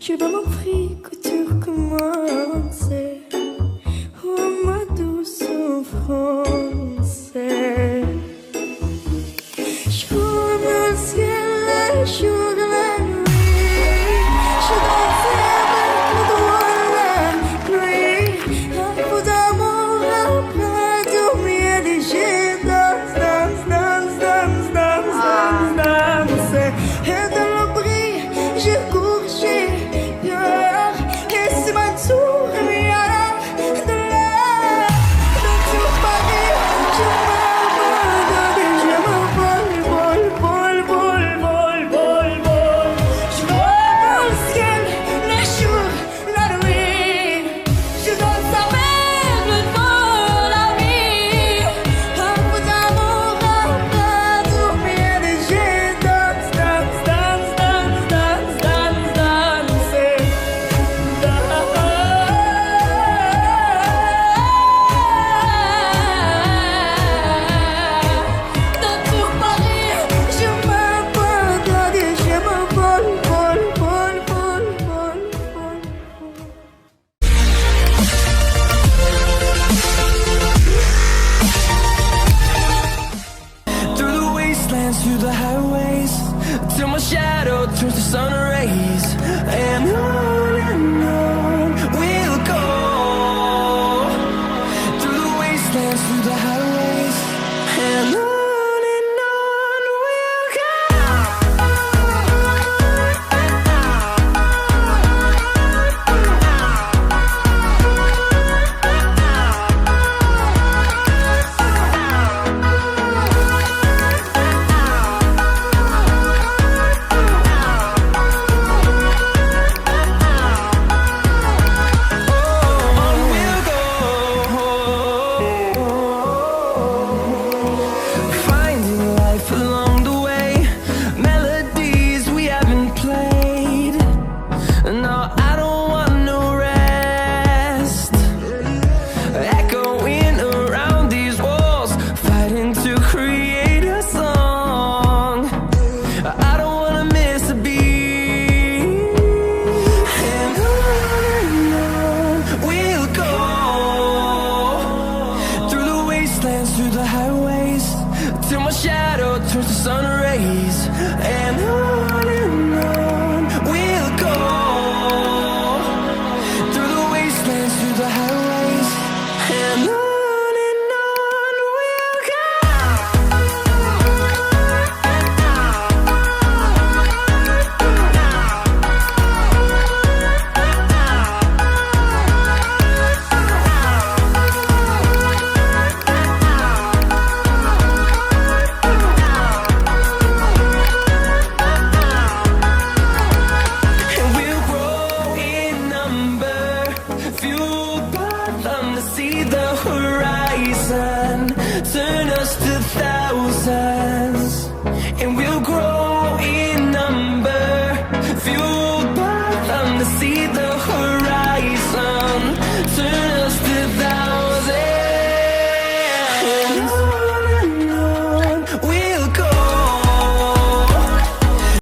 Je veux mon prix que tu recommences. Oh ma douce souffrance. Jour le ciel, jour la nuit. Je danse avec le doigt la pluie. Un peu d'amour après dormir et je danse, danse, danse, danse, danse, danse, danse. Et dans le bruit, je cours, j'ai peur. Et c'est ma tour, mais à la de là, dans tout Paris, je m'abandonne et je m'envole, vol, vol, vol, vol, vol, vol. Je vois le ciel, le jour, la nuit. Je danse avec le vent, la vie. Un peu d'amour après dormir et je danse, danse, danse, danse, danse, danse, danse. Dans tout Paris, je m'abandonne et je m'envole, vol, vol, vol, vol, vol, vol. Through the wastelands, through the highways, till my shadow turns to sun rays. And on we'll go. Through the wastelands, through the highways, and on we'll go. Finding life along the way, melodies we haven't played. No, I don't want no rest. Echoing around these walls, fighting to create a song. I don't wanna miss a beat. And on we'll go. Through the wastelands, through the highways, till my shadow turns to sun rays. And on